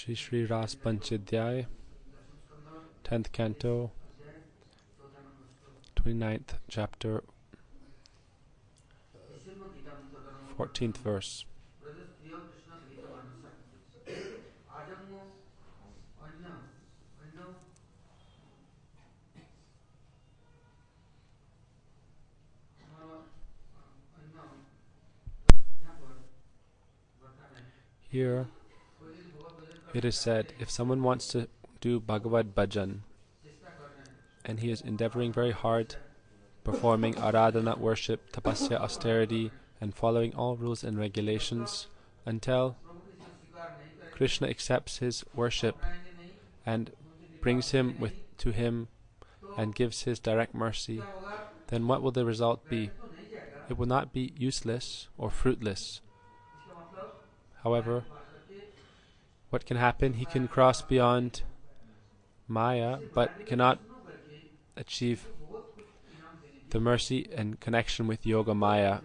Shri Rasa-pancadhyayi, 10th Canto, 29th Chapter, 14th Verse. Here it is said, if someone wants to do Bhagavad Bhajan, and he is endeavoring very hard, performing aradhana, worship, tapasya, austerity, and following all rules and regulations, until Krishna accepts his worship and brings him to him and gives his direct mercy, then what will the result be? It will not be useless or fruitless. However, what can happen? He can cross beyond Maya, but cannot achieve the mercy and connection with Yoga Maya.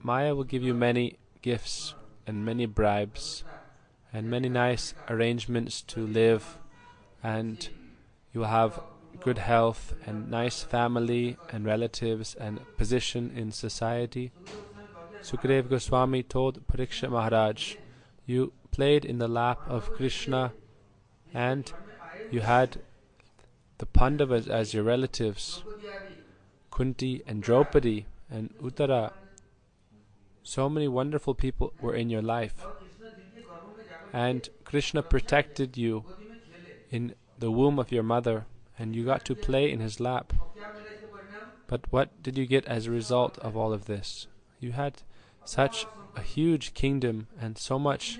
Maya will give you many gifts and many bribes and many nice arrangements to live, and you will have good health and nice family and relatives and position in society. Sukadeva Goswami told Parikshit Maharaj, you played in the lap of Krishna and you had the Pandavas as your relatives, Kunti and Draupadi and Uttara. So many wonderful people were in your life, and Krishna protected you in the womb of your mother, and you got to play in his lap. But what did you get as a result of all of this? You had such a huge kingdom and so much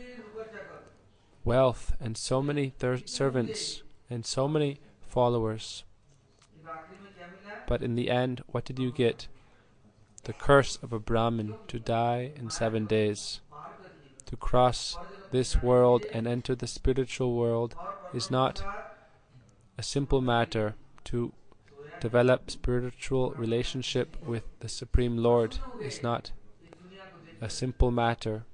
wealth and so many servants and so many followers. But in the end, what did you get? The curse of a Brahmin, to die in 7 days. To cross this world and enter the spiritual world is not a simple matter. To develop spiritual relationship with the Supreme Lord is not a simple matter.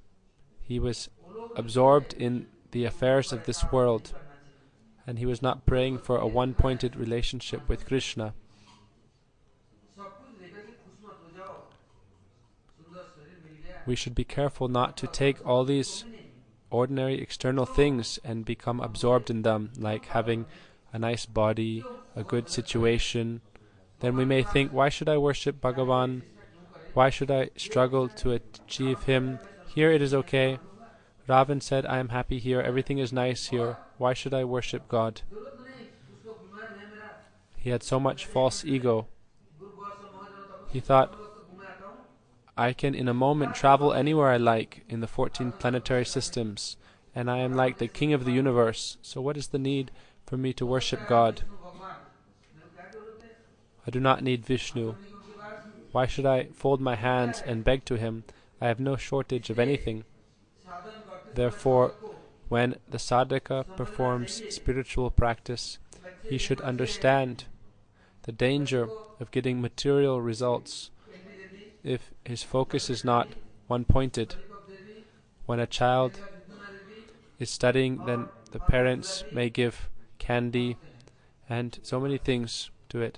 He was absorbed in the affairs of this world, and he was not praying for a one-pointed relationship with Krishna. We should be careful not to take all these ordinary external things and become absorbed in them, like having a nice body, a good situation. Then we may think, why should I worship Bhagavan? Why should I struggle to achieve him? Here it is okay. Ravan said, I am happy here, everything is nice here. Why should I worship God? He had so much false ego. He thought, I can in a moment travel anywhere I like in the 14 planetary systems, and I am like the king of the universe, so what is the need for me to worship God? I do not need Vishnu. Why should I fold my hands and beg to him? I have no shortage of anything. Therefore, when the sadhaka performs spiritual practice, he should understand the danger of getting material results if his focus is not one-pointed. When a child is studying, then the parents may give candy and so many things to it.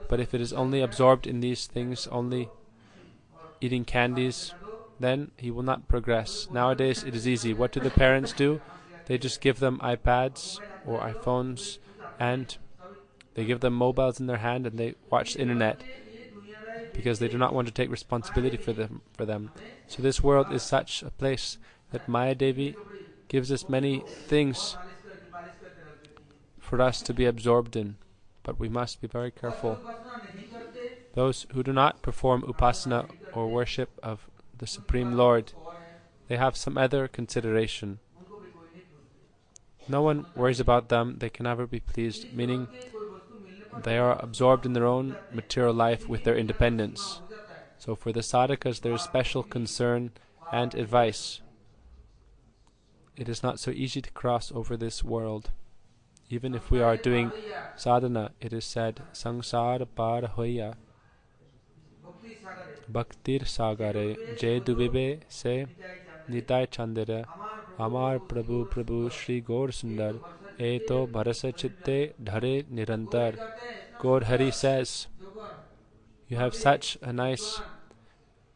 But if it is only absorbed in these things, only eating candies, then he will not progress. Nowadays it is easy. What do the parents do? They just give them iPads or iPhones, and they give them mobiles in their hand, and they watch the internet because they do not want to take responsibility for them. So this world is such a place that Maya Devi gives us many things for us to be absorbed in, but we must be very careful. Those who do not perform upasana or worship of the Supreme Lord, they have some other consideration. No one worries about them, they can never be pleased, meaning they are absorbed in their own material life with their independence. So for the sadhakas there is special concern and advice. It is not so easy to cross over this world. Even if we are doing sadhana, it is said, Sangsara par hoya Bhaktir sagare Je dubibe se Nitai chandere Amar Prabhu Prabhu Shri Gaur Sundar Eto Bharasa Chitte Dhare Nirantar. Gaur Hari says, you have such a nice,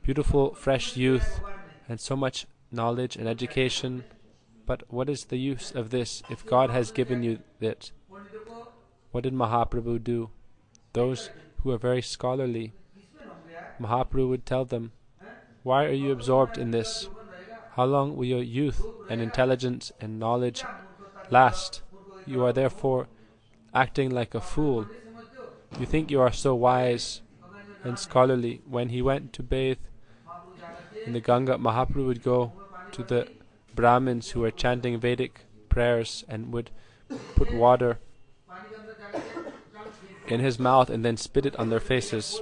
beautiful, fresh youth and so much knowledge and education, but what is the use of this if God has given you it? What did Mahaprabhu do? Those who are very scholarly, Mahaprabhu would tell them, why are you absorbed in this? How long will your youth and intelligence and knowledge last? You are therefore acting like a fool. You think you are so wise and scholarly. When he went to bathe in the Ganga, Mahaprabhu would go to the Brahmins who were chanting Vedic prayers and would put water in his mouth and then spit it on their faces.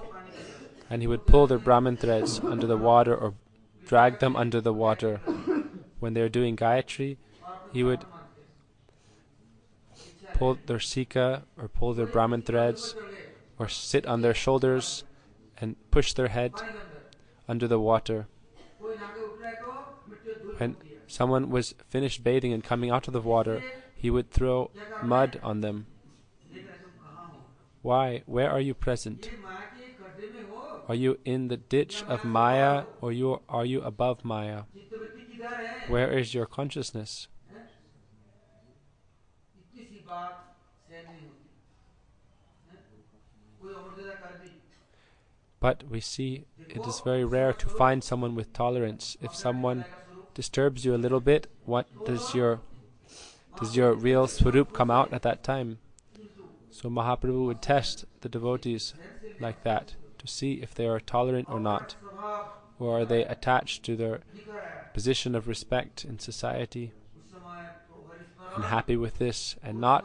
And he would pull their Brahmin threads under the water or drag them under the water. When they were doing Gayatri, he would pull their Sika or pull their Brahmin threads or sit on their shoulders and push their head under the water. When someone was finished bathing and coming out of the water, he would throw mud on them. Why? Where are you present? Are you in the ditch of Maya, or are you above Maya? Where is your consciousness? But we see it is very rare to find someone with tolerance. If someone disturbs you a little bit, what does your real swarup come out at that time? So Mahaprabhu would test the devotees like that to see if they are tolerant or not, or are they attached to their position of respect in society and happy with this and not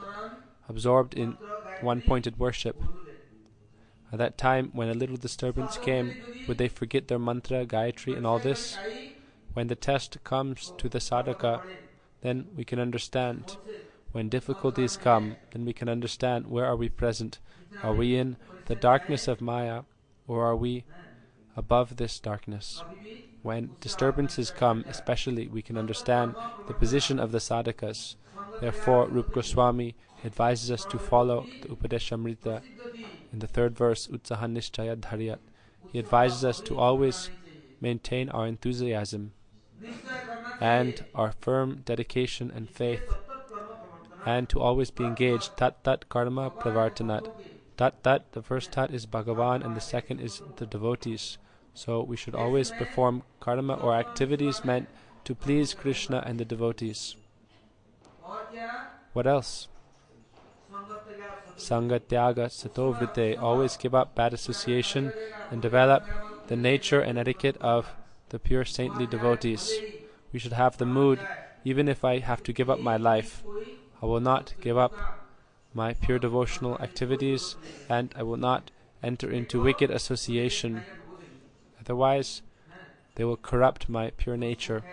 absorbed in one-pointed worship. At that time, when a little disturbance came, would they forget their mantra, Gayatri and all this? When the test comes to the sadhaka, then we can understand. When difficulties come, then we can understand where are we present. Are we in the darkness of Maya, or are we above this darkness? When disturbances come, especially, we can understand the position of the sadhakas. Therefore, Rupa Goswami advises us to follow the Upadeshamrita in the third verse, Utsahan Nishchaya Dharyat. He advises us to always maintain our enthusiasm and our firm dedication and faith, and to always be engaged. Tat Tat Karma Pravartanat. Tat Tat, the first Tat is Bhagavan and the second is the devotees. So we should always perform karma or activities meant to please Krishna and the devotees. What else? Sangatyaga Satovrite. Always give up bad association and develop the nature and etiquette of the pure saintly devotees. We should have the mood, even if I have to give up my life, I will not give up my pure devotional activities, and I will not enter into wicked association. Otherwise, they will corrupt my pure nature.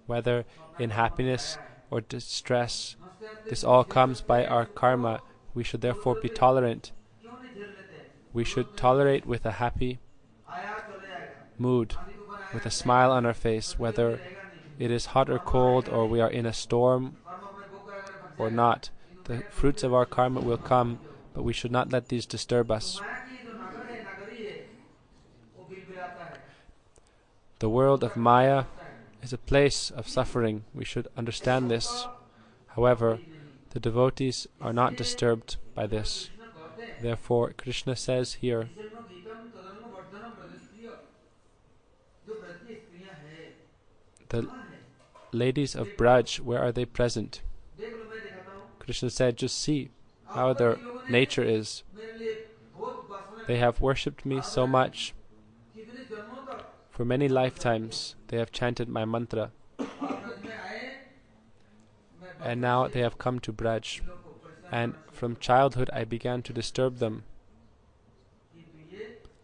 Whether in happiness or distress, this all comes by our karma. We should therefore be tolerant. We should tolerate with a happy mood, with a smile on our face, whether it is hot or cold, or we are in a storm or not. The fruits of our karma will come, but we should not let these disturb us. The world of Maya is a place of suffering. We should understand this. However, the devotees are not disturbed by this. Therefore, Krishna says here, the ladies of Braj, where are they present? Krishna said, just see how their nature is. They have worshipped me so much. For many lifetimes they have chanted my mantra. And now they have come to Braj. And from childhood I began to disturb them.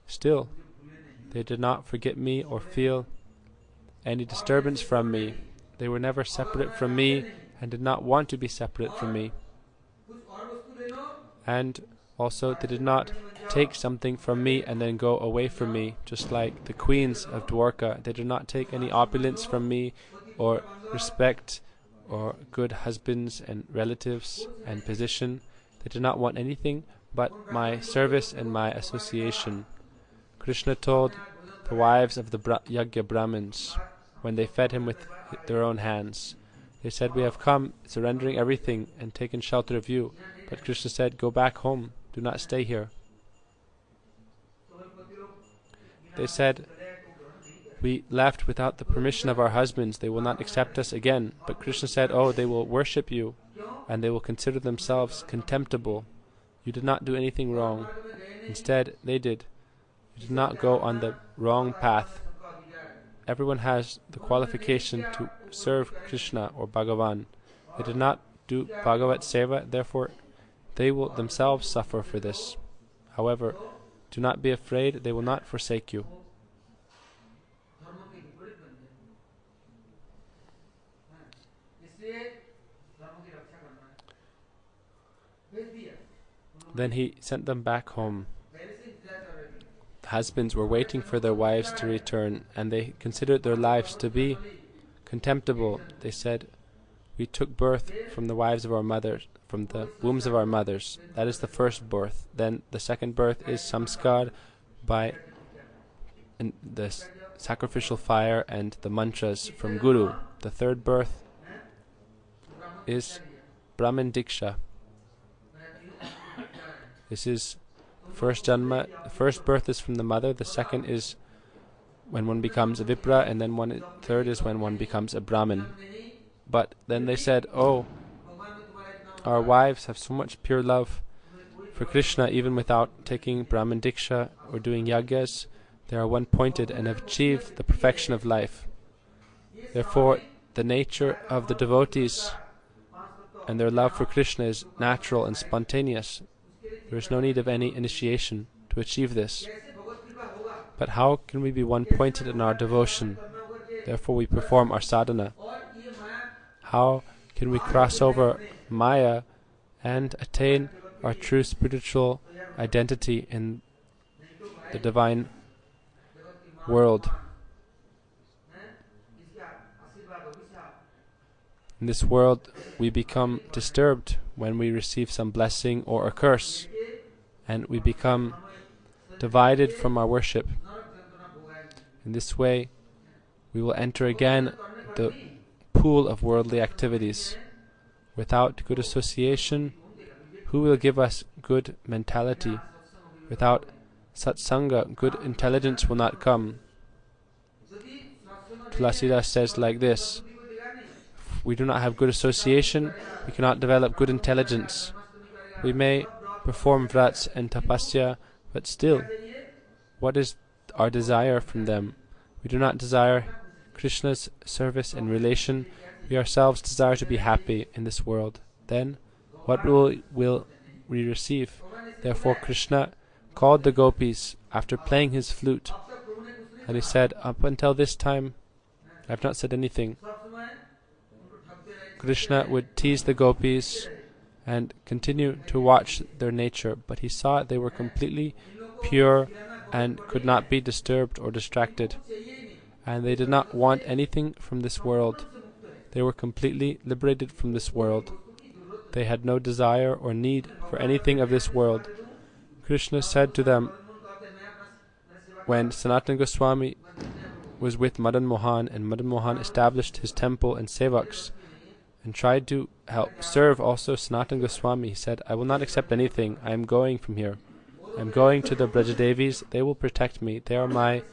Still, they did not forget me or feel any disturbance from me. They were never separate from me and did not want to be separate from me. And also they did not take something from me and then go away from me, just like the queens of Dwarka. They did not take any opulence from me or respect or good husbands and relatives and position. They did not want anything but my service and my association. Krishna told the wives of the Yagya Brahmins when they fed him with their own hands. They said, "We have come surrendering everything and taken shelter of you." But Krishna said, "Go back home. Do not stay here." They said, "We left without the permission of our husbands. They will not accept us again." But Krishna said, "Oh, they will worship you and they will consider themselves contemptible. You did not do anything wrong. Instead, they did. You did not go on the wrong path. Everyone has the qualification to serve Krishna or Bhagavan. They did not do Bhagavat Seva, therefore they will themselves suffer for this. However, do not be afraid, they will not forsake you." Then he sent them back home. Husbands were waiting for their wives to return, and they considered their lives to be contemptible. They said, "We took birth from the wives of our mothers, from the wombs of our mothers. That is the first birth. Then the second birth is samskar by the sacrificial fire and the mantras from Guru. The third birth is Brahman Diksha. This is first janma. The first birth is from the mother. The second is when one becomes a Vipra, and then third is when one becomes a Brahmin." But then they said, "Oh, our wives have so much pure love for Krishna, even without taking Brahman Diksha or doing yagyas. They are one-pointed and have achieved the perfection of life. Therefore, the nature of the devotees and their love for Krishna is natural and spontaneous. There is no need of any initiation to achieve this. But how can we be one-pointed in our devotion? Therefore we perform our sadhana. How can we cross over Maya and attain our true spiritual identity in the divine world? In this world, we become disturbed when we receive some blessing or a curse, and we become divided from our worship. In this way, we will enter again the pool of worldly activities. Without good association, who will give us good mentality? Without satsanga, good intelligence will not come. Tulasidas says like this: if we do not have good association, we cannot develop good intelligence. We may perform vrats and tapasya, but still, what is our desire from them? We do not desire Krishna's service and relation. We ourselves desire to be happy in this world. Then, what will we receive? Therefore, Krishna called the gopis after playing his flute, and he said, "Up until this time, I have not said anything." Krishna would tease the gopis and continue to watch their nature, but he saw they were completely pure and could not be disturbed or distracted, and they did not want anything from this world. They were completely liberated from this world. They had no desire or need for anything of this world. Krishna said to them, when Sanatana Goswami was with Madan Mohan, and Madan Mohan established his temple and sevaks, and tried to help serve also Sanatana Goswami, he said, "I will not accept anything. I am going from here. I am going to the Brajadevis. They will protect me. They are my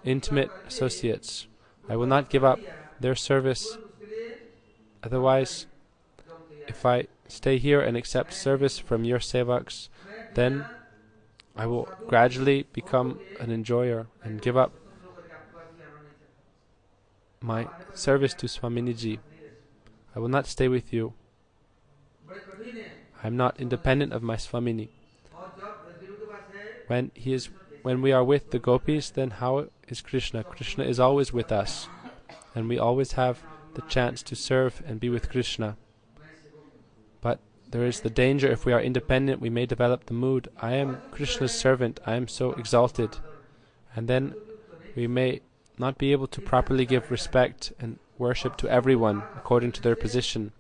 intimate associates. I will not give up their service. Otherwise, if I stay here and accept service from your sevaks, then I will gradually become an enjoyer and give up my service to Swaminiji. I will not stay with you. I am not independent of my Swamini." When we are with the gopis, then how is Krishna? Krishna is always with us, and we always have the chance to serve and be with Krishna. But there is the danger, if we are independent, we may develop the mood, "I am Krishna's servant, I am so exalted," and then we may not be able to properly give respect and worship to everyone according to their position.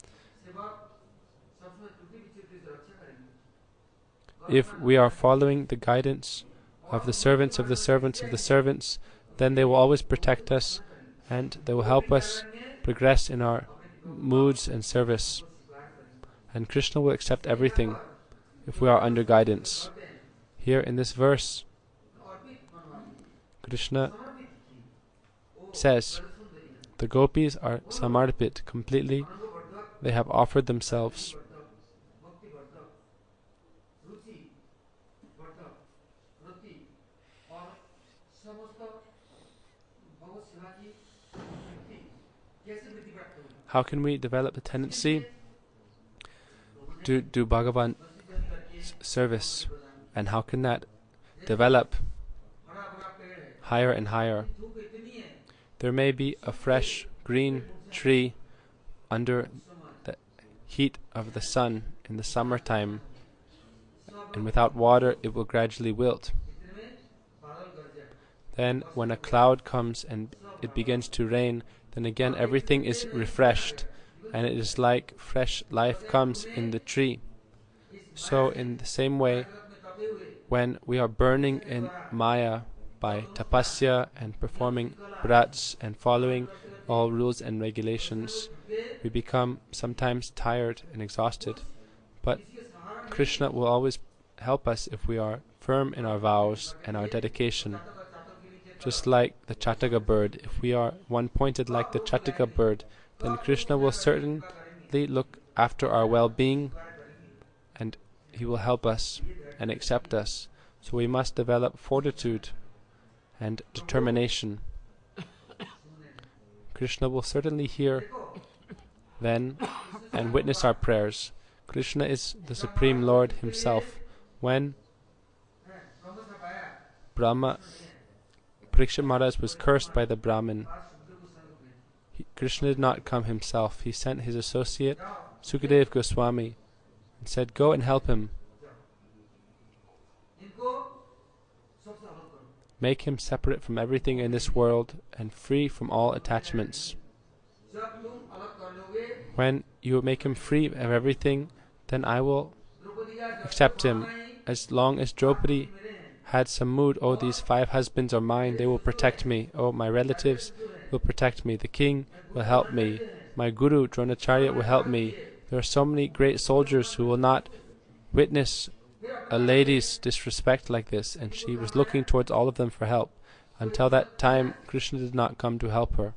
If we are following the guidance of the servants of the servants of the servants, then they will always protect us and they will help us progress in our moods and service. And Krishna will accept everything if we are under guidance. Here in this verse, Krishna says, the gopis are samarpit completely. They have offered themselves. How can we develop the tendency to do Bhagavan service, and how can that develop higher and higher? There may be a fresh green tree under the heat of the sun in the summertime, and without water it will gradually wilt. Then when a cloud comes and it begins to rain, then again everything is refreshed, and it is like fresh life comes in the tree. So in the same way, when we are burning in Maya by tapasya and performing vrats and following all rules and regulations, we become sometimes tired and exhausted. But Krishna will always help us if we are firm in our vows and our dedication. Just like the Chataka bird, if we are one-pointed like the Chataka bird, then Krishna will certainly look after our well-being and He will help us and accept us. So we must develop fortitude and determination. Krishna will certainly hear then and witness our prayers. Krishna is the Supreme Lord Himself. When Parikshit Maharaj was cursed by the Brahmin, Krishna did not come himself. He sent his associate Sukadev Goswami and said, go and help him. Make him separate from everything in this world and free from all attachments. When you make him free of everything, then I will accept him. As long as Draupadi had some mood, oh, these 5 husbands are mine, they will protect me. Oh, my relatives will protect me. The king will help me. My guru, Dronacharya, will help me. There are so many great soldiers who will not witness a lady's disrespect like this, and she was looking towards all of them for help. Until that time, Krishna did not come to help her.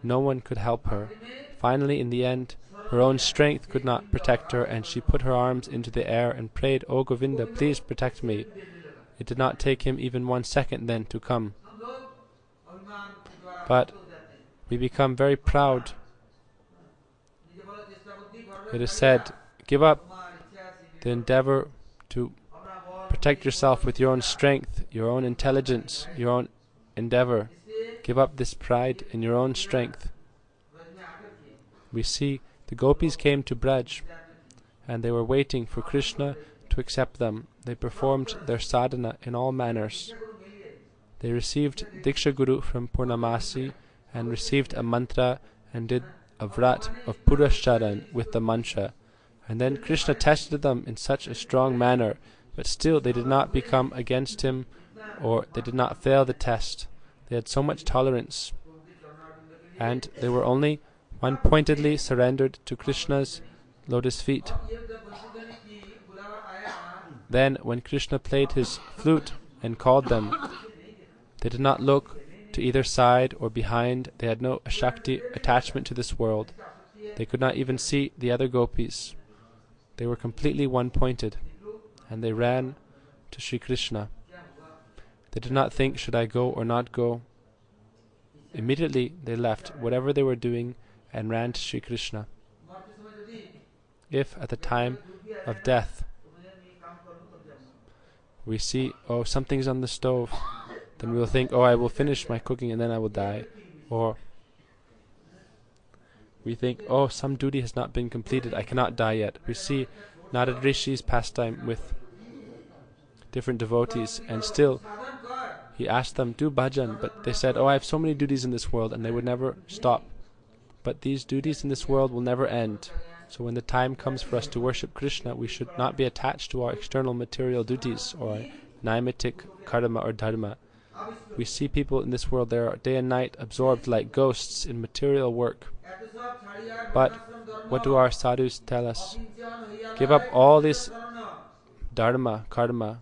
No one could help her. Finally, in the end, her own strength could not protect her, and she put her arms into the air and prayed, "O Govinda, please protect me." It did not take him even 1 second then to come. But we become very proud. It is said, give up the endeavor to protect yourself with your own strength, your own intelligence, your own endeavor. Give up this pride in your own strength. We see the gopis came to Braj and they were waiting for Krishna to accept them. They performed their sadhana in all manners. They received Diksha Guru from Purnamasi and received a mantra and did a vrat of Purascharan with the mantra. And then Krishna tested them in such a strong manner, but still they did not become against him, or they did not fail the test. They had so much tolerance, and they were only one-pointedly surrendered to Krishna's lotus feet. Then, when Krishna played his flute and called them, they did not look to either side or behind. They had no Shakti attachment to this world. They could not even see the other gopis. They were completely one-pointed, and they ran to Sri Krishna. They did not think, should I go or not go? Immediately they left whatever they were doing and ran to Sri Krishna. If at the time of death we see, oh, something's on the stove, then we will think, oh, I will finish my cooking and then I will die. Or we think, oh, some duty has not been completed, I cannot die yet. We see Narad Rishi's pastime with different devotees, and still he asked them, do bhajan, but they said, oh, I have so many duties in this world, and they would never stop. But these duties in this world will never end. So when the time comes for us to worship Krishna, we should not be attached to our external material duties or our naimatic karma or dharma. We see people in this world, they are day and night absorbed like ghosts in material work. But what do our sadhus tell us? Give up all this dharma, karma,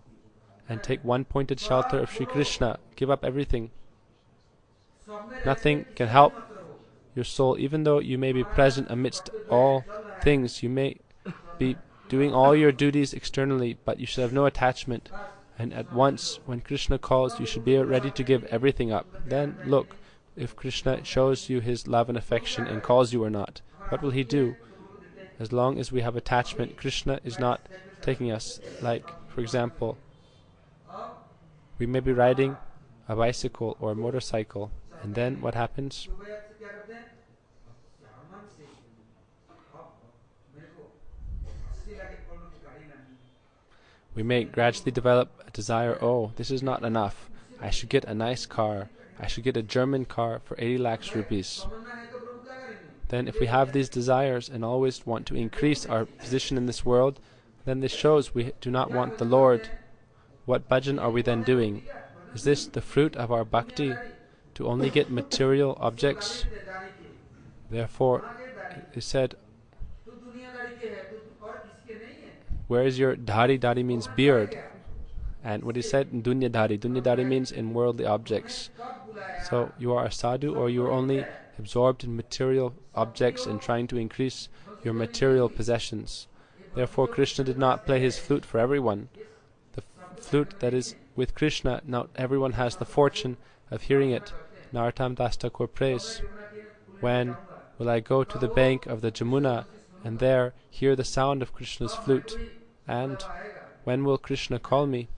and take one pointed shelter of Sri Krishna. Give up everything. Nothing can help your soul, even though you may be present amidst all things. You may be doing all your duties externally, but you should have no attachment. And at once, when Krishna calls, you should be ready to give everything up. Then look, if Krishna shows you his love and affection and calls you or not. What will he do? As long as we have attachment, Krishna is not taking us. Like, for example, we may be riding a bicycle or a motorcycle, and then what happens? We may gradually develop a desire, oh, this is not enough. I should get a nice car. I should get a German car for 80 lakhs rupees. Then if we have these desires and always want to increase our position in this world, then this shows we do not want the Lord. What bhajan are we then doing? Is this the fruit of our bhakti, to only get material objects? Therefore, it is said, where is your dhari? Dhari means beard. And what is said in dunyadhari? Dunyadhari means in worldly objects. So you are a sadhu, or you are only absorbed in material objects and trying to increase your material possessions. Therefore Krishna did not play his flute for everyone. The flute that is with Krishna, not everyone has the fortune of hearing it. Narottam Das Thakur prays, when will I go to the bank of the Jamuna and there hear the sound of Krishna's flute? And when will Krishna call me?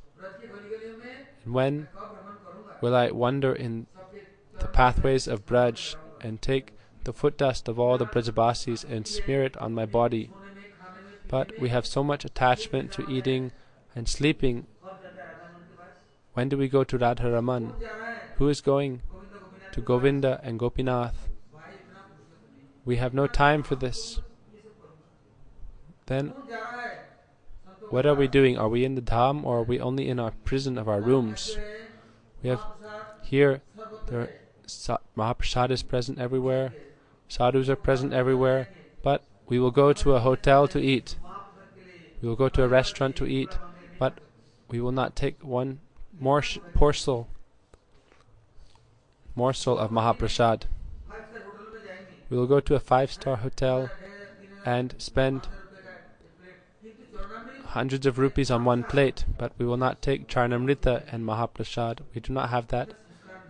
And when will I wander in the pathways of Braj and take the foot dust of all the Brajabasis and smear it on my body? But we have so much attachment to eating and sleeping. When do we go to Radha Raman? Who is going to Govinda and Gopinath? We have no time for this. Then what are we doing? Are we in the dham, or are we only in our prison of our rooms? We have here, Mahaprasad is present everywhere, sadhus are present everywhere, but we will go to a hotel to eat. We will go to a restaurant to eat, but we will not take one morsel of Mahaprasad. We will go to a 5-star hotel and spend hundreds of rupees on one plate, but we will not take Charnamrita and Mahaprasad. We do not have that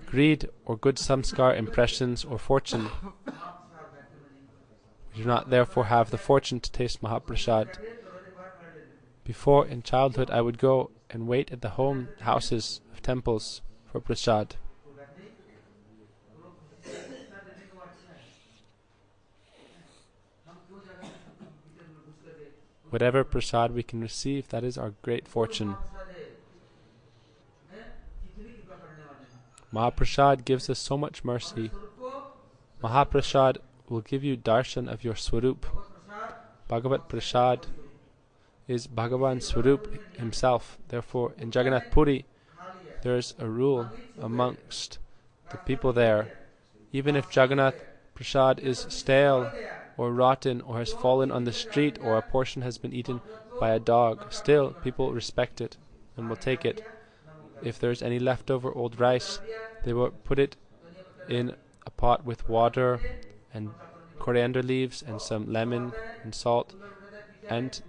greed or good samskar, impressions or fortune. We do not therefore have the fortune to taste Mahaprasad. Before, in childhood, I would go and wait at the houses of temples for prasad. Whatever prasad we can receive, that is our great fortune. Mahaprasad gives us so much mercy. Mahaprasad will give you darshan of your Swarup. Bhagavat Prasad is Bhagavan Swarup himself. Therefore, in Jagannath Puri, there is a rule amongst the people there. Even if Jagannath Prasad is stale or rotten or has fallen on the street or a portion has been eaten by a dog, still people respect it and will take it. If there is any leftover old rice, they will put it in a pot with water and coriander leaves and some lemon and salt, and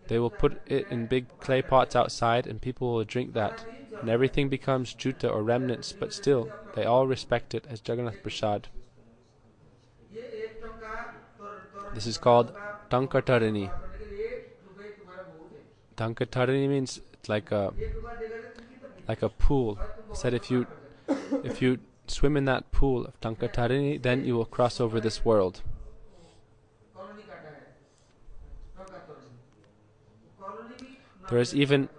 they will put it in big clay pots outside, and people will drink that, and everything becomes juta or remnants, but still they all respect it as Jagannath Prasad. This is called Tankatarini. Tankatarini means it's like a pool. It said if you swim in that pool of Tankatarini, then you will cross over this world. There is even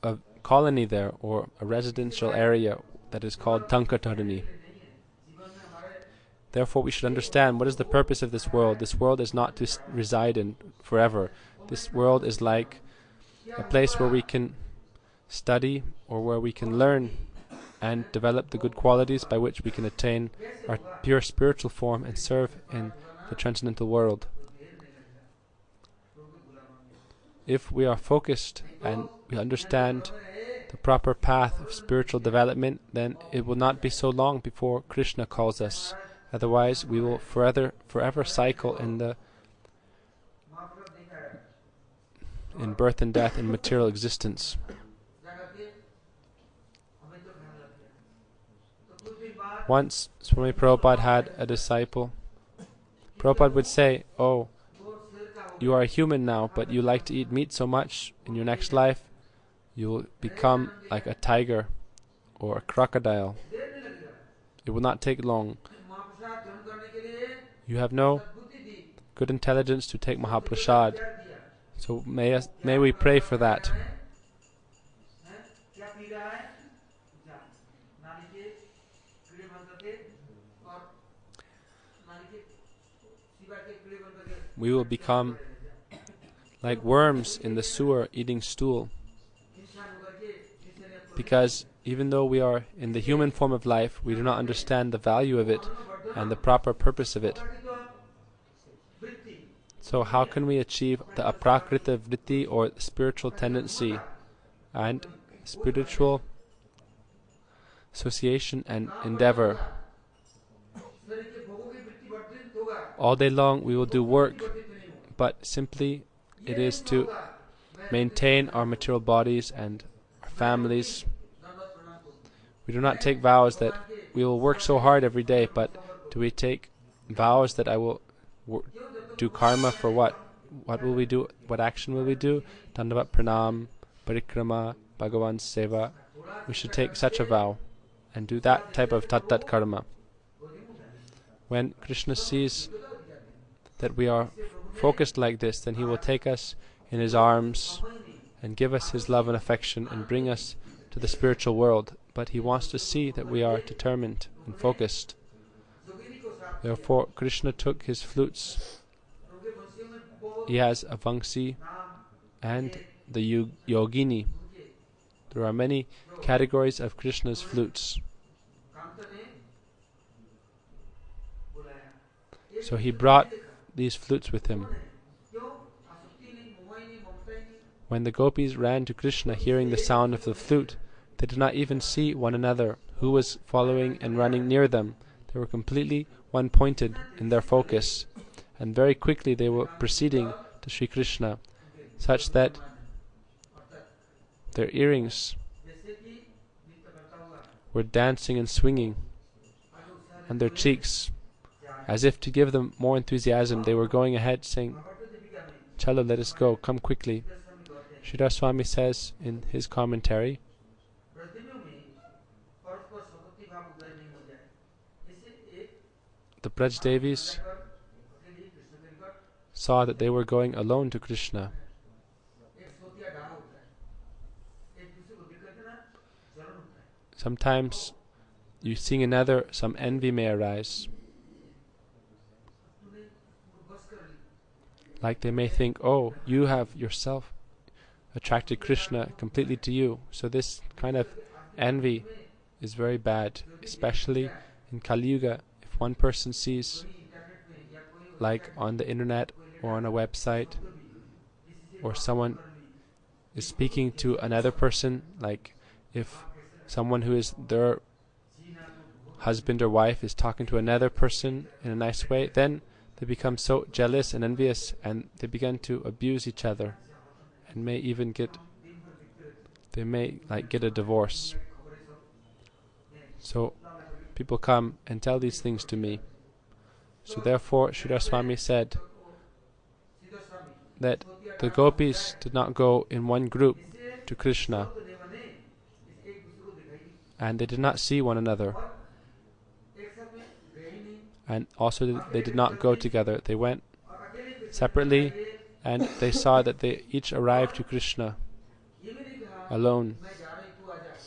a colony there, or a residential area, that is called Tankatarini. Therefore we should understand what is the purpose of this world. This world is not to reside in forever. This world is like a place where we can study or where we can learn and develop the good qualities by which we can attain our pure spiritual form and serve in the transcendental world. If we are focused and we understand the proper path of spiritual development, then it will not be so long before Krishna calls us. Otherwise, we will forever cycle in birth and death in material existence. Once, Swami Prabhupada had a disciple. Prabhupada would say, "Oh, you are a human now, but you like to eat meat so much. In your next life, you will become like a tiger or a crocodile. It will not take long. You have no good intelligence to take Mahaprasad. So may we pray for that." We will become like worms in the sewer eating stool. Because even though we are in the human form of life, we do not understand the value of it and the proper purpose of it. So how can we achieve the aprakrita vritti or spiritual tendency and spiritual association and endeavor? All day long we will do work, but simply it is to maintain our material bodies and our families. We do not take vows that we will work so hard every day, but do we take vows that I will do karma for what? What will we do? What action will we do? Dandavat pranam, parikrama, Bhagavan's seva. We should take such a vow and do that type of tat karma. When Krishna sees that we are focused like this, then he will take us in his arms and give us his love and affection and bring us to the spiritual world. But he wants to see that we are determined and focused. Therefore, Krishna took his flutes. He has a Vangsi and the Yogini. There are many categories of Krishna's flutes. So he brought these flutes with him. When the gopis ran to Krishna hearing the sound of the flute, they did not even see one another, who was following and running near them. They were completely one-pointed in their focus, and very quickly they were proceeding to Sri Krishna, such that their earrings were dancing and swinging, and their cheeks, as if to give them more enthusiasm, they were going ahead saying, "Chalo, let us go, come quickly." Sridhar Swami says in his commentary, the Braj Devis saw that they were going alone to Krishna. Sometimes you seeing another, some envy may arise. Like they may think, "Oh, you have yourself attracted Krishna completely to you." So this kind of envy is very bad, especially in Kali Yuga. If one person sees, like on the internet or on a website, or someone is speaking to another person, like if someone who is their husband or wife is talking to another person in a nice way, then they become so jealous and envious, and they begin to abuse each other, and may even get a divorce. So people come and tell these things to me. So therefore Sridhar Swami said that the gopis did not go in one group to Krishna, and they did not see one another, and also they did not go together. They went separately, and they saw that they each arrived to Krishna alone.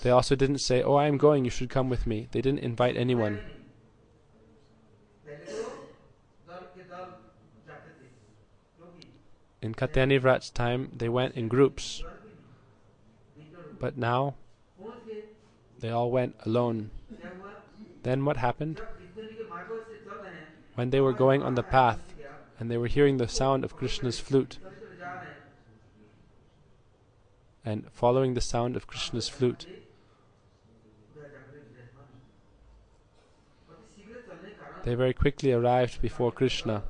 They also didn't say, "Oh, I am going, you should come with me." They didn't invite anyone. In Katyani Vrat's time, they went in groups, but now they all went alone. Then what happened? When they were going on the path, and they were hearing the sound of Krishna's flute, and following the sound of Krishna's flute, they very quickly arrived before Krishna.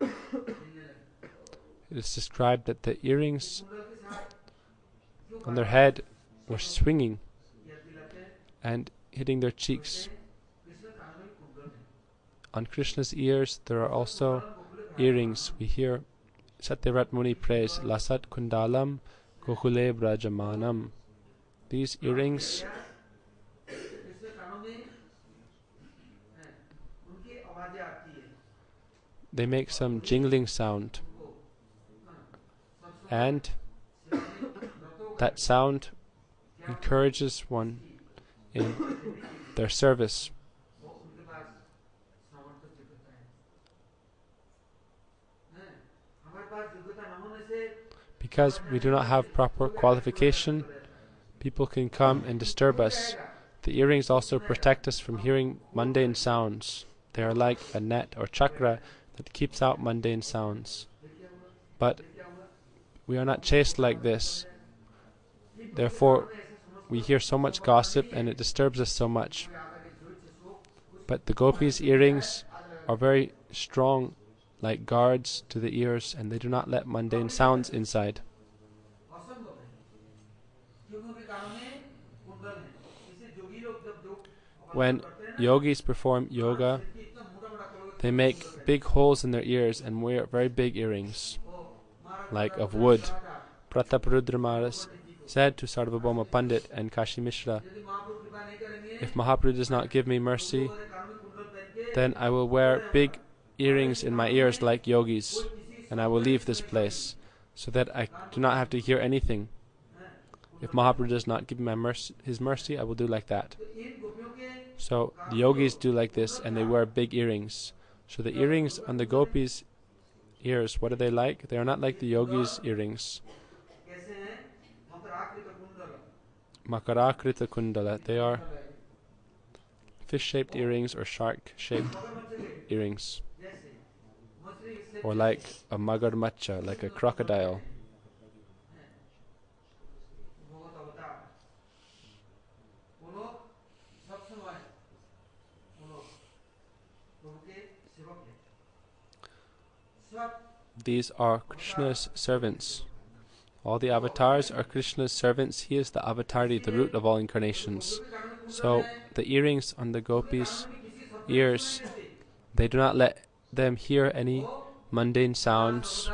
It is described that the earrings on their head were swinging and hitting their cheeks. On Krishna's ears there are also earrings. We hear Satyavrat Muni praise Lasat Kundalam Gokule Brajamanam. These earrings they make some jingling sound, and that sound encourages one in their service. Because we do not have proper qualification, people can come and disturb us. The earrings also protect us from hearing mundane sounds. They are like a net or chakra that keeps out mundane sounds. But we are not chaste like this. Therefore, we hear so much gossip and it disturbs us so much. But the gopis' earrings are very strong, like guards to the ears, and they do not let mundane sounds inside. When yogis perform yoga, they make big holes in their ears and wear very big earrings, like of wood. Prataparudra Maharaj said to Sarvabhauma Pandit and Kashi Mishra, if Mahaprabhu does not give me mercy, then I will wear big earrings in my ears like yogis, and I will leave this place, so that I do not have to hear anything. If Mahaprabhu does not give me his mercy, I will do like that. So the yogis do like this, and they wear big earrings. So the earrings on the gopis' ears, what are they like? They are not like the yogis' earrings. Makarakrita kundala. They are fish-shaped earrings or shark-shaped earrings. Or like a magarmacha, like a crocodile. These are Krishna's servants. All the avatars are Krishna's servants. He is the avatari, the root of all incarnations. So the earrings on the gopis' ears, they do not let them hear any mundane sounds.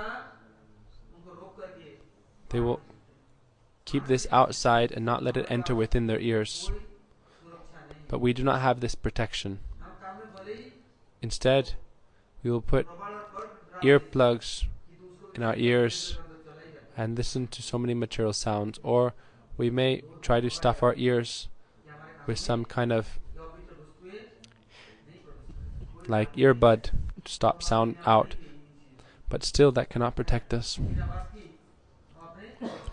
They will keep this outside and not let it enter within their ears. But we do not have this protection. Instead, we will put earplugs in our ears and listen to so many material sounds, or we may try to stuff our ears with some kind of like earbud to stop sound out, but still that cannot protect us.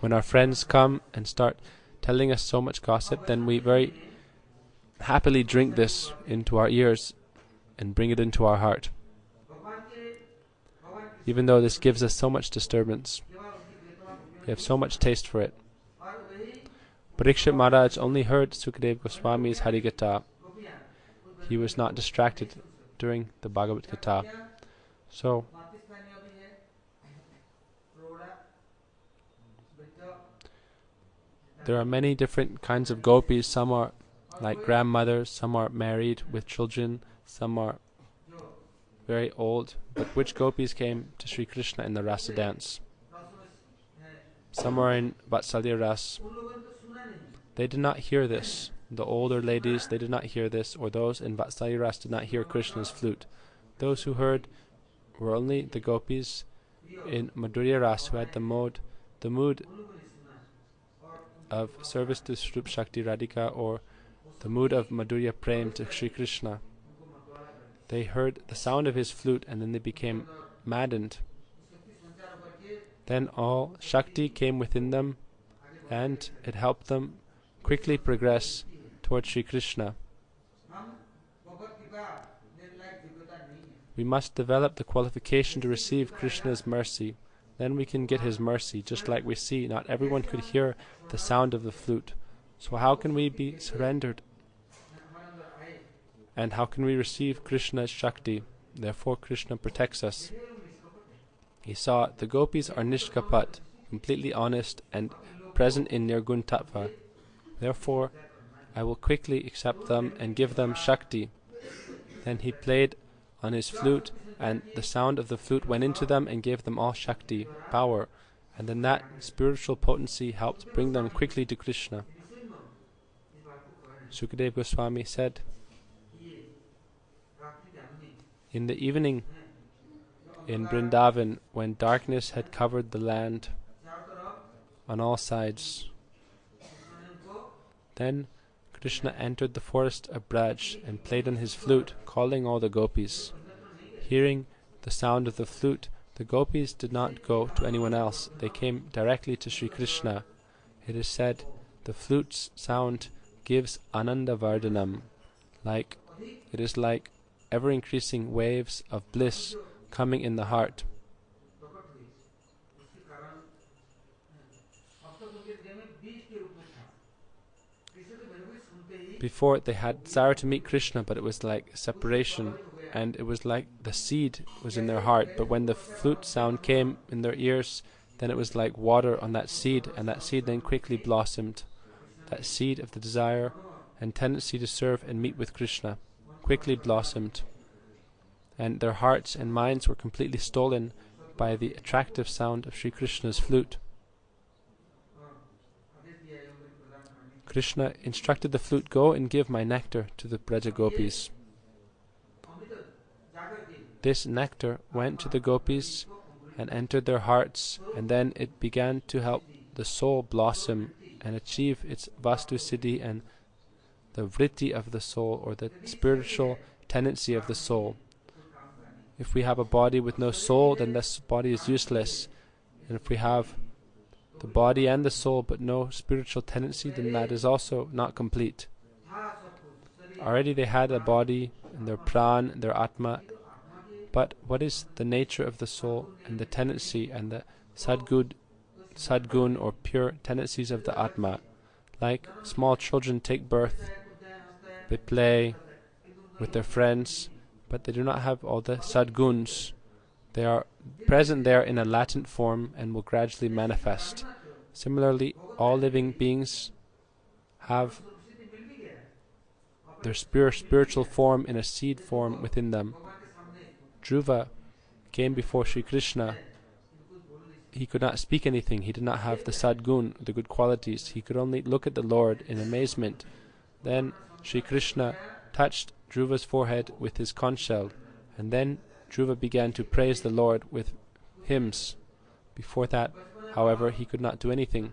When our friends come and start telling us so much gossip, then we very happily drink this into our ears and bring it into our heart, even though this gives us so much disturbance. We have so much taste for it. Parikshit Maharaj only heard Sukadev Goswami's Harikatha. He was not distracted during the Bhagavad Gita. So, there are many different kinds of gopis. Some are like grandmothers, some are married with children, some are very old. But which gopis came to Sri Krishna in the Rasa dance? Some are in Vatsalya Ras. They did not hear this. The older ladies, they did not hear this, or those in Vatsalya Ras did not hear Krishna's flute. Those who heard were only the gopis in Madhurya Ras who had the mood of service to Srup Shakti Radhika, or the mood of Madhurya Prem to Sri Krishna. They heard the sound of his flute and then they became maddened. Then all Shakti came within them and it helped them quickly progress towards Sri Krishna. We must develop the qualification to receive Krishna's mercy. Then we can get his mercy, just like we see not everyone could hear the sound of the flute. So how can we be surrendered? And how can we receive Krishna's Shakti? Therefore Krishna protects us. He saw the gopis are nishkapat, completely honest and present in Nirgun Tattva. Therefore I will quickly accept them and give them Shakti. Then he played on his flute, and the sound of the flute went into them and gave them all Shakti, power, and then that spiritual potency helped bring them quickly to Krishna. Sukadeva Goswami said, in the evening in Vrindavan, when darkness had covered the land on all sides, then Krishna entered the forest of Braj and played on his flute, calling all the gopis. Hearing the sound of the flute, the gopis did not go to anyone else. They came directly to Sri Krishna. It is said, the flute's sound gives Ananda Vardhanam. It is like ever-increasing waves of bliss coming in the heart. Before they had desire to meet Krishna, but it was like separation, and it was like the seed was in their heart. But when the flute sound came in their ears, then it was like water on that seed, and that seed then quickly blossomed. That seed of the desire and tendency to serve and meet with Krishna quickly blossomed, and their hearts and minds were completely stolen by the attractive sound of Sri Krishna's flute. Krishna instructed the flute, go and give my nectar to the Braja gopis. This nectar went to the gopis and entered their hearts, and then it began to help the soul blossom and achieve its vastu siddhi and the vritti of the soul, or the spiritual tendency of the soul. If we have a body with no soul, then this body is useless. And if we have the body and the soul but no spiritual tendency, then that is also not complete. Already they had a body and their pran, their atma, but what is the nature of the soul and the tendency and the sadgun or pure tendencies of the atma? Like small children take birth, they play with their friends, but they do not have all the sadguns. They are present there in a latent form and will gradually manifest. Similarly, all living beings have their spiritual form in a seed form within them. Dhruva came before Sri Krishna. He could not speak anything. He did not have the sadgun, the good qualities. He could only look at the Lord in amazement. Then Sri Krishna touched Dhruva's forehead with his conch shell, and then Dhruva began to praise the Lord with hymns. Before that, however, he could not do anything.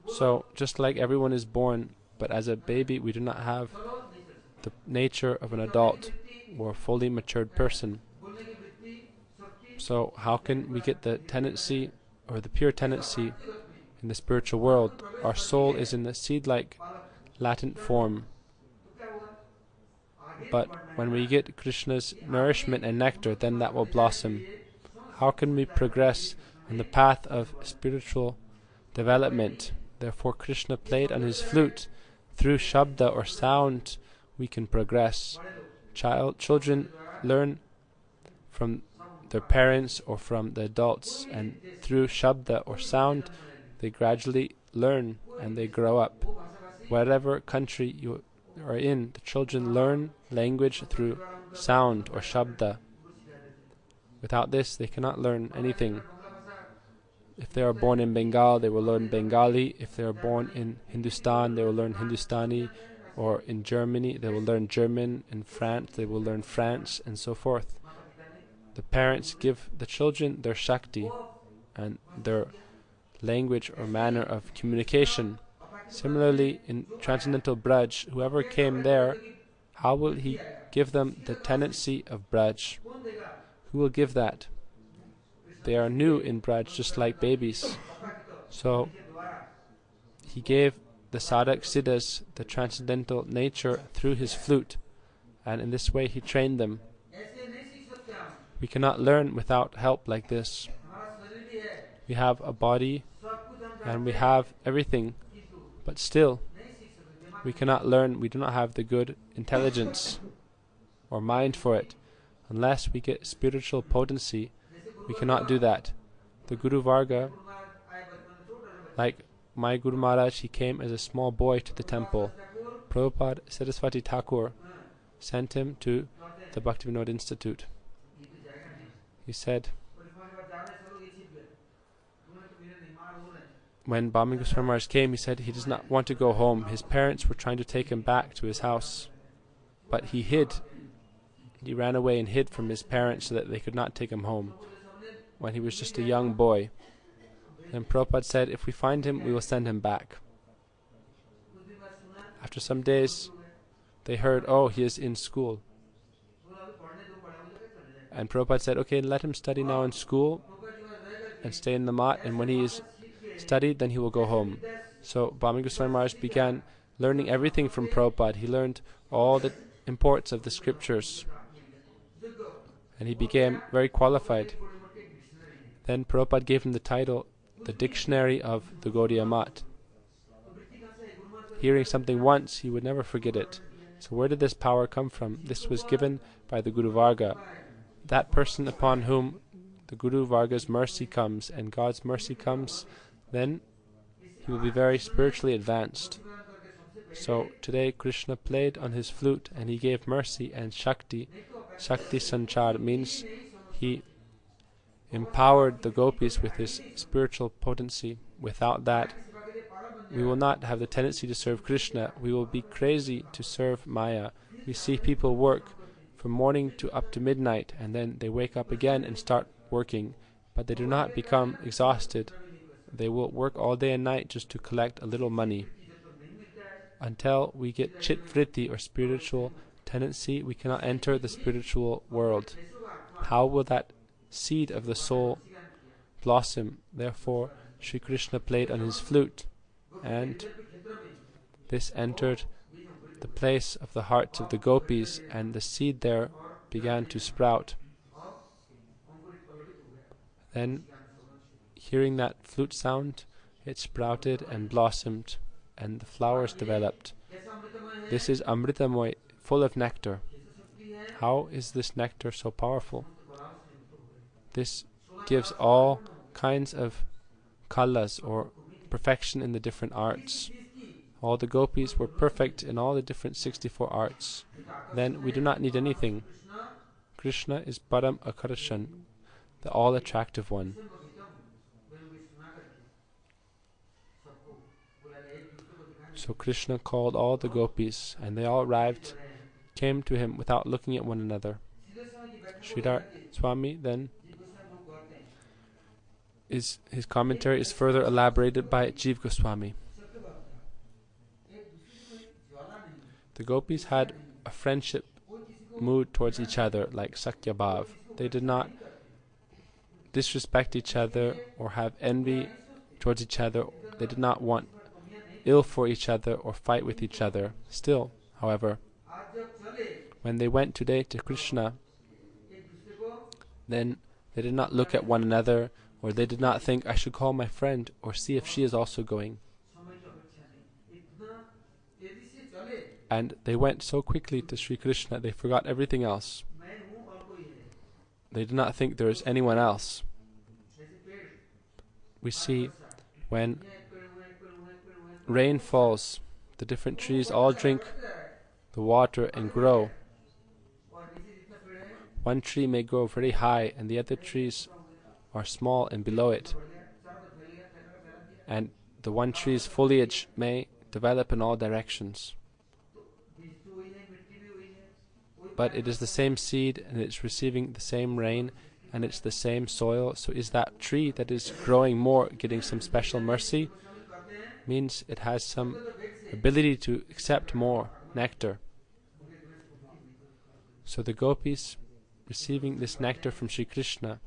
So, just like everyone is born, but as a baby we do not have the nature of an adult or a fully matured person. So, how can we get the tendency, or the pure tendency, in the spiritual world? Our soul is in the seed-like latent form. But when we get Krishna's nourishment and nectar, then that will blossom. How can we progress on the path of spiritual development? Therefore Krishna played on his flute. Through shabda or sound we can progress. Children learn from their parents or from the adults, and through shabda or sound they gradually learn and they grow up. Whatever country you are in, the children learn language through sound or shabda. Without this they cannot learn anything. If they are born in Bengal, they will learn Bengali. If they are born in Hindustan, they will learn Hindustani. Or in Germany, they will learn German. In France, they will learn France, and so forth. The parents give the children their Shakti and their language or manner of communication. Similarly, in Transcendental Braj, whoever came there How will he give them the tenancy of Braj? Who will give that? They are new in Braj, just like babies. So he gave the Sadhak Siddhas the transcendental nature through his flute, and in this way he trained them. We cannot learn without help like this. We have a body and we have everything, but still we cannot learn. We do not have the good intelligence or mind for it. Unless we get spiritual potency, we cannot do that. The Guru Varga, like my Guru Maharaj, he came as a small boy to the temple. Prabhupada Saraswati Thakur sent him to the Bhaktivinoda Institute. He said, when Bhami Goswami Maharaj came, he said he does not want to go home. His parents were trying to take him back to his house, but he hid. He ran away and hid from his parents so that they could not take him home when he was just a young boy. Then Prabhupada said, if we find him, we will send him back. After some days, they heard, oh, he is in school. And Prabhupada said, okay, let him study now in school and stay in the mat, and when he is studied, then he will go home. So Bhami Goswami Maharaj began learning everything from Prabhupada. He learned all the imports of the scriptures, and he became very qualified. Then Prabhupada gave him the title, the Dictionary of the Gaudiya Mat. Hearing something once, he would never forget it. So where did this power come from? This was given by the Guru Varga. That person upon whom the Guru Varga's mercy comes, and God's mercy comes, then he will be very spiritually advanced. So today Krishna played on his flute and he gave mercy and Shakti. Shakti Sanchar means he empowered the gopis with his spiritual potency. Without that, we will not have the tendency to serve Krishna. We will be crazy to serve Maya. We see people work from morning to up to midnight, and then they wake up again and start working, but they do not become exhausted. They will work all day and night just to collect a little money. Until we get chit vritti or spiritual tendency, we cannot enter the spiritual world. How will that seed of the soul blossom? Therefore, Sri Krishna played on his flute, and this entered the place of the hearts of the gopis, and the seed there began to sprout. Then, hearing that flute sound, it sprouted and blossomed, and the flowers developed. This is Amritamoy, full of nectar. How is this nectar so powerful? This gives all kinds of kalas, or perfection in the different arts. All the gopis were perfect in all the different 64 arts. Then we do not need anything. Krishna is Param Akarshan, the all-attractive one. So Krishna called all the gopis, and they all arrived, came to him without looking at one another. Sridhar Swami then, his commentary is further elaborated by Jiva Goswami. The gopis had a friendship mood towards each other, like Sakya Bhav. They did not disrespect each other or have envy towards each other. They did not want ill for each other or fight with each other. Still, however, when they went today to Krishna, then they did not look at one another, or they did not think, I should call my friend or see if she is also going. And they went so quickly to Sri Krishna, they forgot everything else. They did not think there was anyone else. We see when rain falls, the different trees all drink the water and grow. One tree may grow very high and the other trees are small and below it. And the one tree's foliage may develop in all directions. But it is the same seed, and it's receiving the same rain, and it's the same soil. So is that tree that is growing more getting some special mercy? Means it has some ability to accept more nectar. So the gopis, receiving this nectar from Sri Krishna,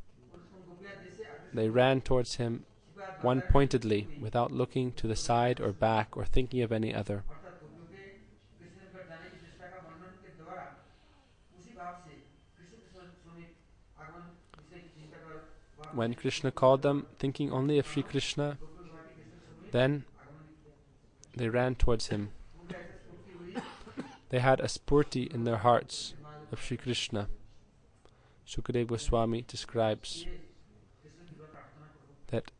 they ran towards him one-pointedly, without looking to the side or back or thinking of any other. When Krishna called them, thinking only of Sri Krishna, then they ran towards him. They had a spurti in their hearts of Sri Krishna. Sukadeva Goswami describes that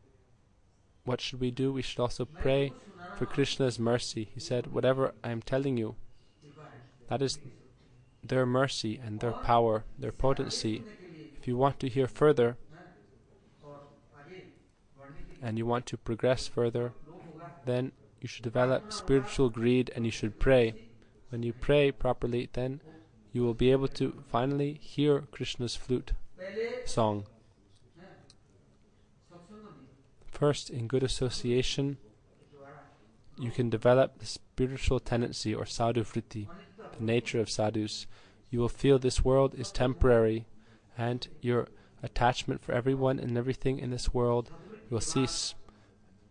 what should we do? We should also pray for Krishna's mercy. He said, whatever I am telling you, that is their mercy and their power, their potency. If you want to hear further and you want to progress further, then you should develop spiritual greed and you should pray. When you pray properly, then you will be able to finally hear Krishna's flute song. First, in good association, you can develop the spiritual tendency or sadhu vritti, the nature of sadhus. You will feel this world is temporary and your attachment for everyone and everything in this world will cease.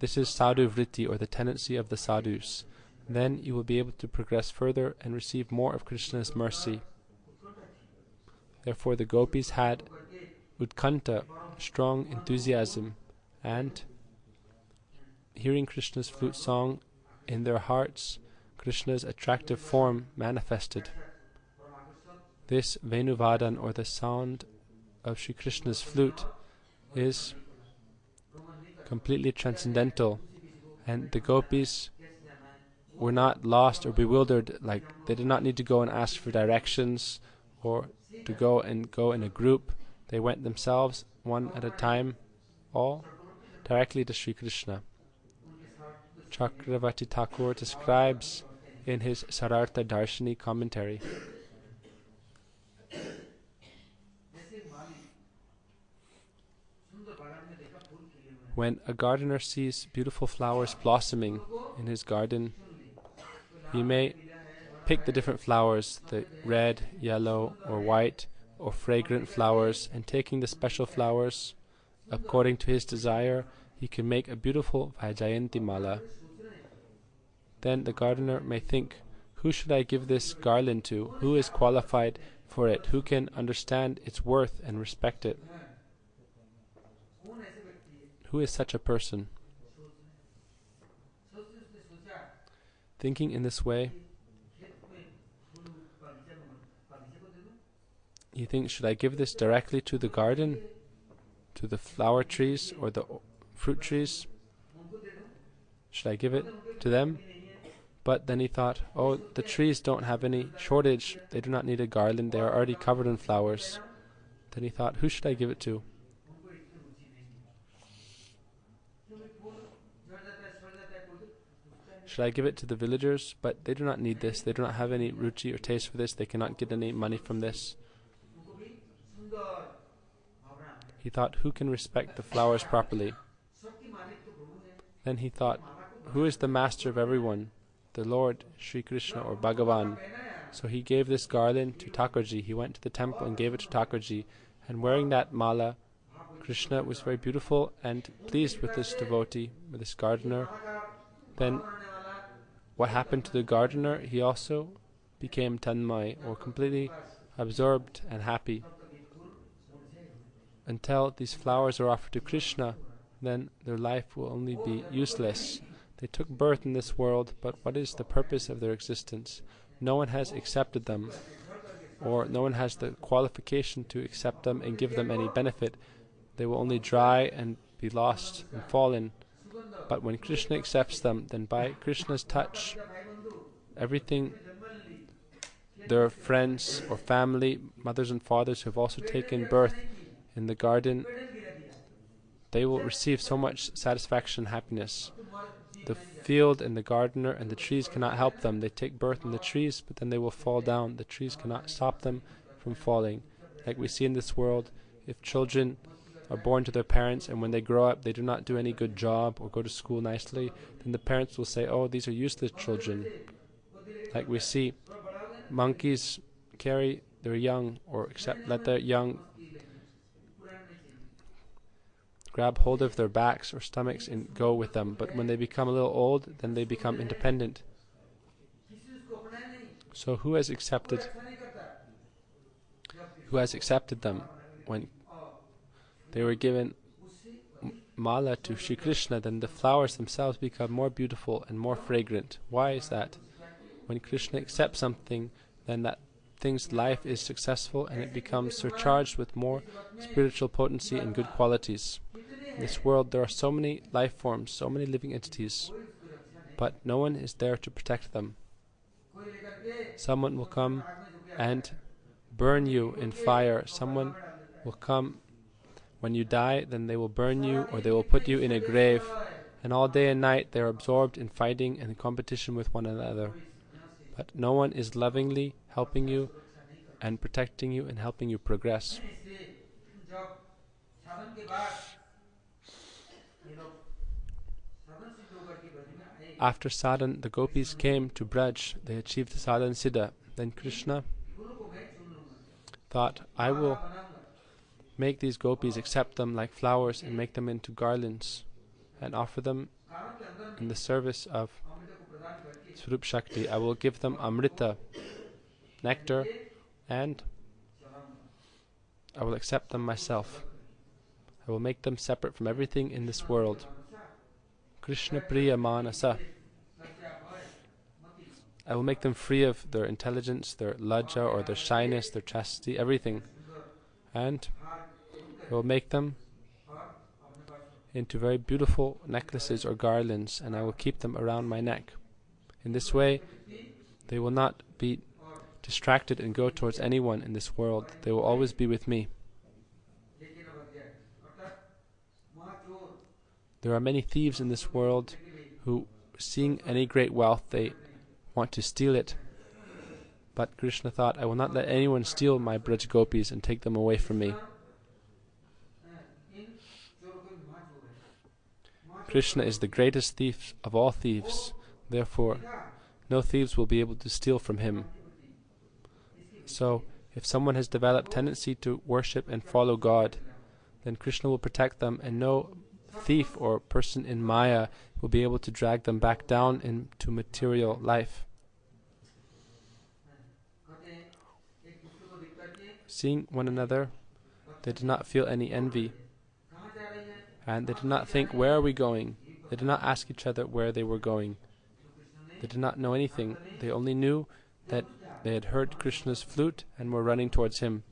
This is sadhu vritti, or the tendency of the sadhus. Then you will be able to progress further and receive more of Krishna's mercy. Therefore the gopis had utkanta, strong enthusiasm, and hearing Krishna's flute song in their hearts, Krishna's attractive form manifested. This Venuvadan, or the sound of Sri Krishna's flute, is completely transcendental, and the gopis were not lost or bewildered. Like, they did not need to go and ask for directions or to go in a group. They went themselves, one at a time, all directly to Sri Krishna. Chakravarti Thakur describes in his Sarartha Darshini commentary, when a gardener sees beautiful flowers blossoming in his garden, he may pick the different flowers, the red, yellow, or white, or fragrant flowers, and taking the special flowers according to his desire, he can make a beautiful Vaijayanti mala. Then the gardener may think, who should I give this garland to? Who is qualified for it? Who can understand its worth and respect it? Who is such a person? Thinking in this way, he thinks, should I give this directly to the garden, to the flower trees or the fruit trees? Should I give it to them? But then he thought, oh, the trees don't have any shortage. They do not need a garland. They are already covered in flowers. Then he thought, who should I give it to? Should I give it to the villagers? But they do not need this. They do not have any ruchi or taste for this. They cannot get any money from this. He thought, who can respect the flowers properly? Then he thought, who is the master of everyone? The Lord, Sri Krishna or Bhagavan. So he gave this garland to Thakurji. He went to the temple and gave it to Thakurji. And wearing that mala, Krishna was very beautiful and pleased with this devotee, with this gardener. Then what happened to the gardener? He also became tanmay, or completely absorbed and happy. Until these flowers are offered to Krishna, then their life will only be useless. They took birth in this world, but what is the purpose of their existence? No one has accepted them, or no one has the qualification to accept them and give them any benefit. They will only dry and be lost and fallen. But when Krishna accepts them, then by Krishna's touch, everything, their friends or family, mothers and fathers who have also taken birth in the garden, they will receive so much satisfaction and happiness. The field and the gardener and the trees cannot help them. They take birth in the trees, but then they will fall down. The trees cannot stop them from falling. Like we see in this world, if children are born to their parents and when they grow up they do not do any good job or go to school nicely, then the parents will say, oh, these are useless children. Like we see, monkeys carry their young, or let their young grab hold of their backs or stomachs and go with them. But when they become a little old, then they become independent. So who has accepted them when they were given mala to Sri Krishna? Then the flowers themselves become more beautiful and more fragrant. Why is that? When Krishna accepts something, then that thing's life is successful and it becomes surcharged with more spiritual potency and good qualities. In this world there are so many life forms, so many living entities, but no one is there to protect them. Someone will come and burn you in fire. Someone will come when you die, then they will burn you, or they will put you in a grave, and all day and night they are absorbed in fighting and in competition with one another. But no one is lovingly helping you and protecting you and helping you progress. After sadhan, the gopis came to Braj. They achieved sadhan siddha. Then Krishna thought, I will make these gopis accept them like flowers and make them into garlands and offer them in the service of Swarup Shakti. I will give them amrita, nectar, and I will accept them myself. I will make them separate from everything in this world. Krishna Priya Manasa. I will make them free of their intelligence, their lajja or their shyness, their chastity, everything. And I will make them into very beautiful necklaces or garlands, and I will keep them around my neck. In this way, they will not be distracted and go towards anyone in this world. They will always be with me. There are many thieves in this world who, seeing any great wealth, they want to steal it. But Krishna thought, I will not let anyone steal my Braj Gopis and take them away from me. Krishna is the greatest thief of all thieves. Therefore, no thieves will be able to steal from him. So, if someone has developed tendency to worship and follow God, then Krishna will protect them, and no thief or person in Maya will be able to drag them back down into material life. Seeing one another, they did not feel any envy, and they did not think, where are we going? They did not ask each other where they were going. They did not know anything. They only knew that they had heard Krishna's flute and were running towards him.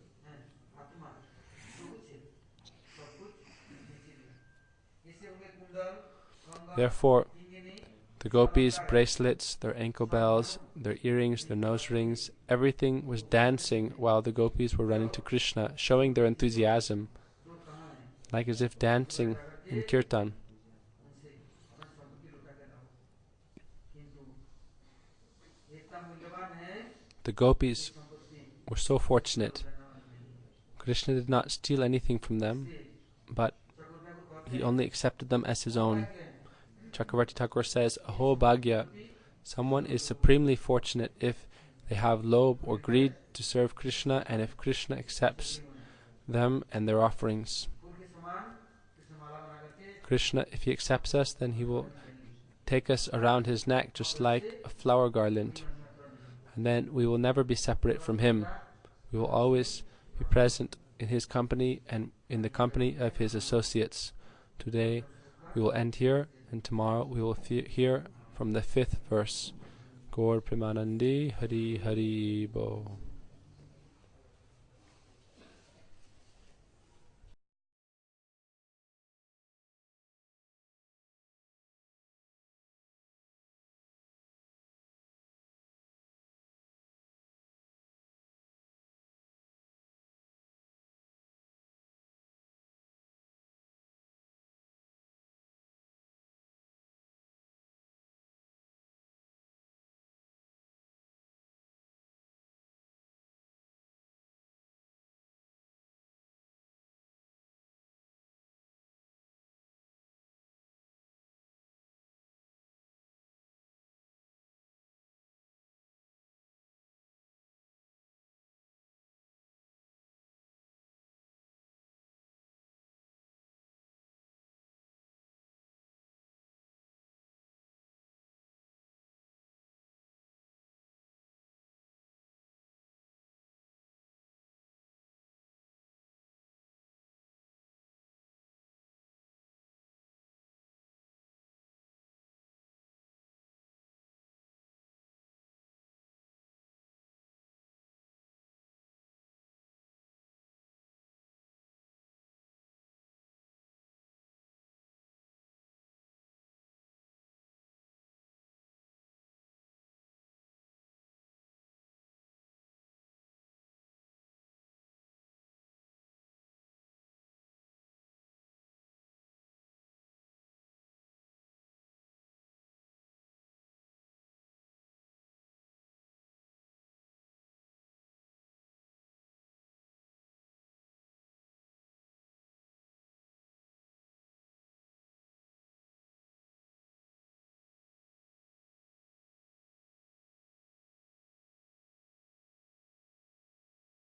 Therefore, the gopis' bracelets, their ankle bells, their earrings, their nose rings, everything was dancing while the gopis were running to Krishna, showing their enthusiasm, like as if dancing in kirtan. The gopis were so fortunate. Krishna did not steal anything from them, but he only accepted them as his own. Chakravarti Thakur says, Aho Bhagya, someone is supremely fortunate if they have lobh or greed to serve Krishna, and if Krishna accepts them and their offerings. Krishna, if he accepts us, then he will take us around his neck just like a flower garland, and then we will never be separate from him. We will always be present in his company and in the company of his associates. Today we will end here, and tomorrow we will hear from the 5th verse. Gaur Premanandi Hari Hari Bo.